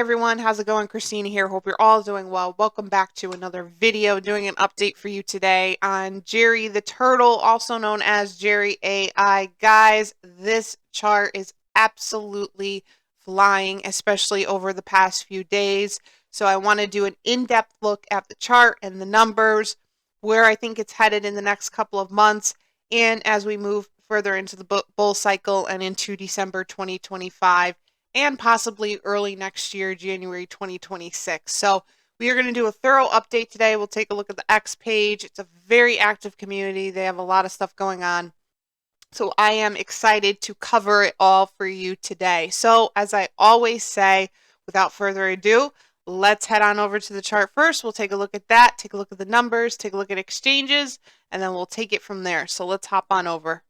everyone, how's it going? Christina here. Hope you're all doing well. Welcome back to another video doing an update for you today on Jerry the Turtle, also known as Jerry AI. Guys, this chart is absolutely flying, especially over the past few days. So I want to do an in-depth look at the chart and the numbers, where I think it's headed in the next couple of months, and as we move further into the bull cycle and into December 2025. And possibly early next year, January 2026. So we are going to do a thorough update today. We'll take a look at the X page. It's a very active community. They have a lot of stuff going on. So I am excited to cover it all for you today. So as I always say, without further ado, let's head on over to the chart first. We'll take a look at that, take a look at the numbers, take a look at exchanges, and then we'll take it from there. So let's hop on over.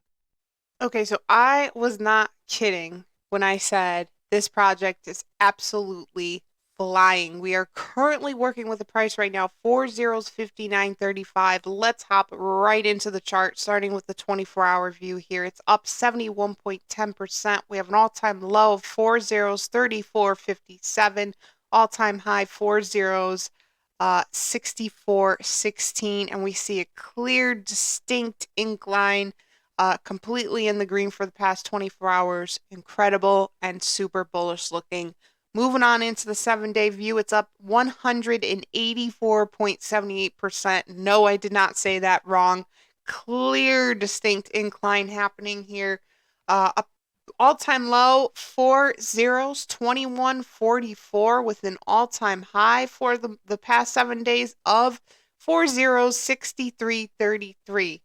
Okay, so I was not kidding when I said this project is absolutely flying. We are currently working with a price right now, 40.5935. Let's hop right into the chart, starting with the 24-hour view here. It's up 71.10%. We have an all-time low of 34.57, all-time high 64.16, and we see a clear, distinct incline. Completely in the green for the past 24 hours. Incredible and super bullish looking. Moving on into the 7-day view, it's up 184.78%. No, I did not say that wrong. Clear, distinct incline happening here. Up all-time low, 21.44 with an all-time high for the past 7 days of 63.33.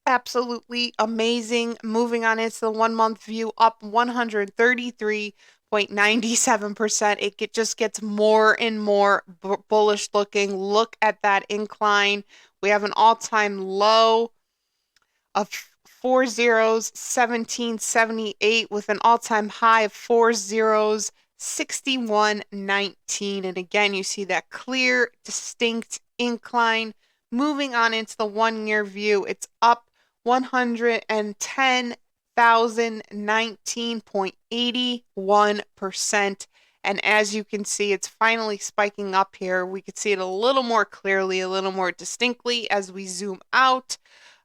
Absolutely amazing. Moving on into the 1-month view, up 133.97%. It just gets more and more bullish looking. Look at that incline. We have an all-time low of 17.78 with an all-time high of 61.19. And again, you see that clear, distinct incline. Moving on into the 1-year view, it's up 110,019.81%. And as you can see, it's finally spiking up here. We could see it a little more clearly, a little more distinctly as we zoom out.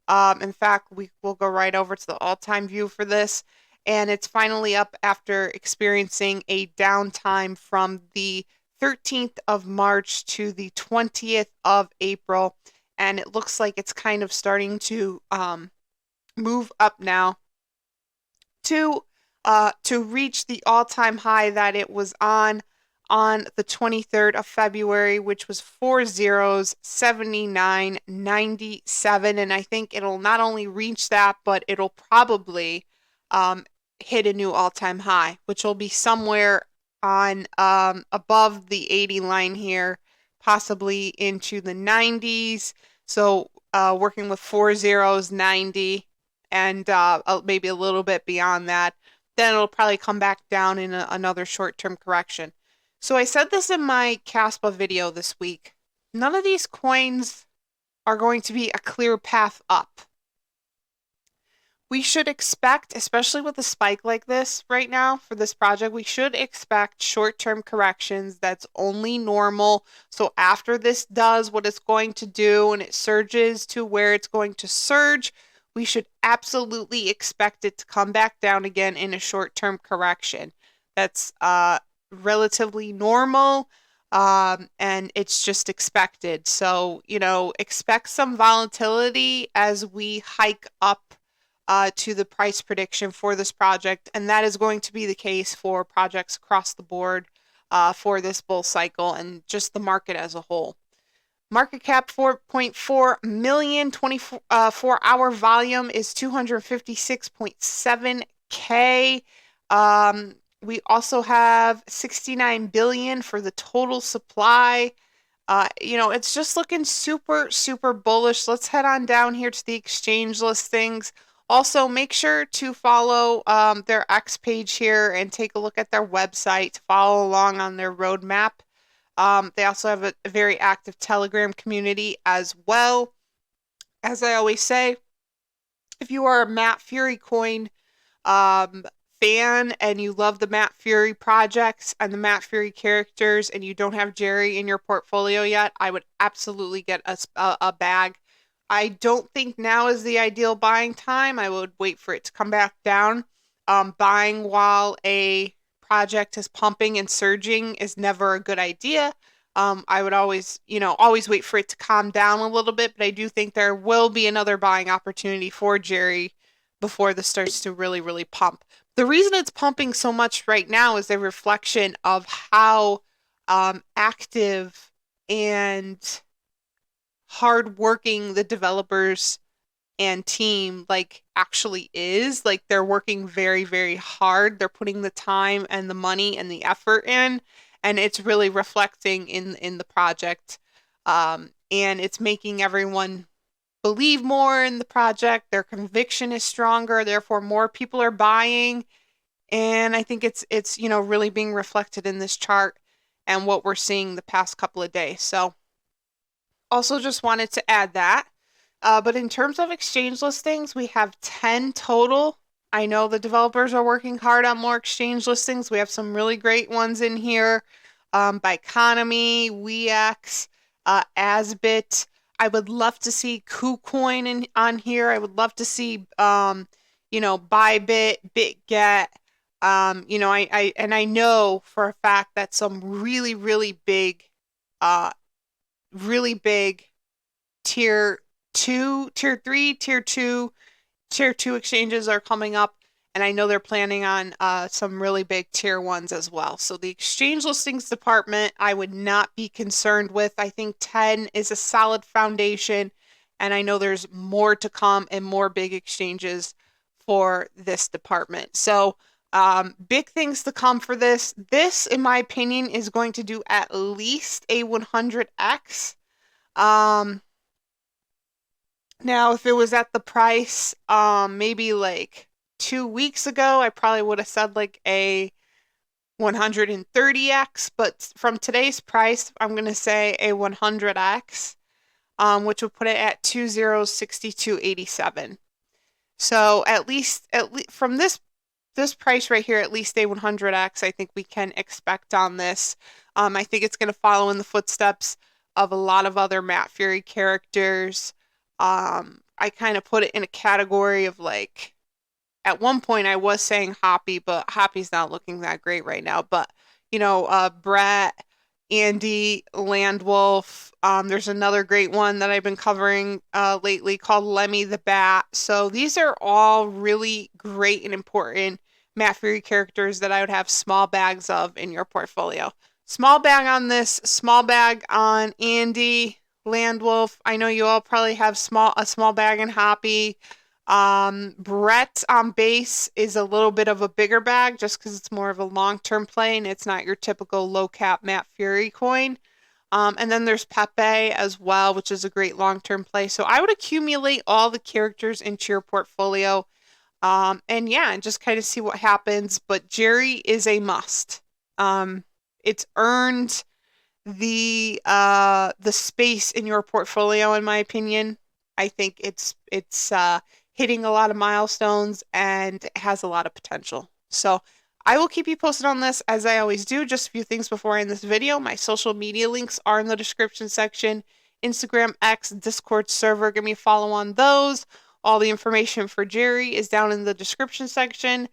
In fact, we will go right over to the all-time view for this. And it's finally up after experiencing a downtime from the 13th of March to the 20th of April. And it looks like it's kind of starting to move up now to reach the all-time high that it was on the 23rd of February, which was 79.97. And I think it'll not only reach that, but it'll probably hit a new all-time high, which will be somewhere on above the 80 line here, possibly into the 90s. So working with 4 zeros, 90, and maybe a little bit beyond that. Then it'll probably come back down in another short-term correction. So I said this in my Caspa video this week. None of these coins are going to be a clear path up. We should expect, especially with a spike like this right now for this project, we should expect short-term corrections. That's only normal. So after this does what it's going to do and it surges to where it's going to surge, we should absolutely expect it to come back down again in a short-term correction. That's relatively normal, and it's just expected. So, expect some volatility as we hike up to the price prediction for this project, and that is going to be the case for projects across the board for this bull cycle and just the market as a whole. Market cap 4.4 million, 24-hour volume is 256.7K. We also have 69 billion for the total supply. It's just looking super, super bullish. Let's head on down here to the exchange listings. Also, make sure to follow their X page here and take a look at their website to follow along on their roadmap. They also have a very active Telegram community as well. As I always say, if you are a Matt Fury coin fan and you love the Matt Fury projects and the Matt Fury characters and you don't have Jerry in your portfolio yet, I would absolutely get a bag. I don't think now is the ideal buying time. I would wait for it to come back down. Buying while a project is pumping and surging is never a good idea. I would always, always wait for it to calm down a little bit, but I do think there will be another buying opportunity for Jerry before this starts to really, really pump. The reason it's pumping so much right now is a reflection of how active and hardworking the developers and team like actually is. Like they're working very, very hard. They're putting the time and the money and the effort in, and it's really reflecting in the project. And it's making everyone believe more in the project. Their conviction is stronger, therefore more people are buying. And I think it's really being reflected in this chart and what we're seeing the past couple of days. So also just wanted to add that. But in terms of exchange listings, we have 10 total. I know the developers are working hard on more exchange listings. We have some really great ones in here. Biconomy, WeX, Asbit. I would love to see KuCoin on here. I would love to see, Bybit, BitGet. I know for a fact that some really big tier two, tier three, tier two exchanges are coming up, and I know they're planning on some really big tier ones as well. So the exchange listings department, I would not be concerned with. I think 10 is a solid foundation, and I know there's more to come and more big exchanges for this department. So big things to come for this. This, in my opinion, is going to do at least a 100x. Now, if it was at the price, maybe like 2 weeks ago, I probably would have said like a 130x, but from today's price, I'm going to say a 100x, which would put it at 2062.87. So at least from this price right here, at least a 100x, I think we can expect on this. I think it's going to follow in the footsteps of a lot of other Matt Fury characters. I kind of put it in a category of like, at one point I was saying Hoppy, but Hoppy's not looking that great right now. But Brett, Andy, Landwolf. There's another great one that I've been covering lately called Lemmy the Bat. So these are all really great and important Matt Fury characters that I would have small bags of in your portfolio. Small bag on this, small bag on Andy, Landwolf. I know you all probably have a small bag in Hoppy. Brett on base is a little bit of a bigger bag just because it's more of a long-term play and it's not your typical low cap Matt Fury coin. And then there's Pepe as well, which is a great long-term play. So I would accumulate all the characters into your portfolio. And just kind of see what happens. But Jerry is a must. It's earned the space in your portfolio, in my opinion. I think it's hitting a lot of milestones and has a lot of potential. So I will keep you posted on this as I always do. Just a few things before I end this video. My social media links are in the description section. Instagram, X, Discord server. Give me a follow on those. All the information for Jerry is down in the description section.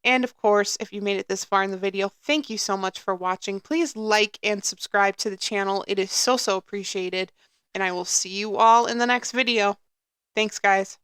And of course, if you made it this far in the video, thank you so much for watching. Please like and subscribe to the channel. It is so, so appreciated. And I will see you all in the next video. Thanks, guys.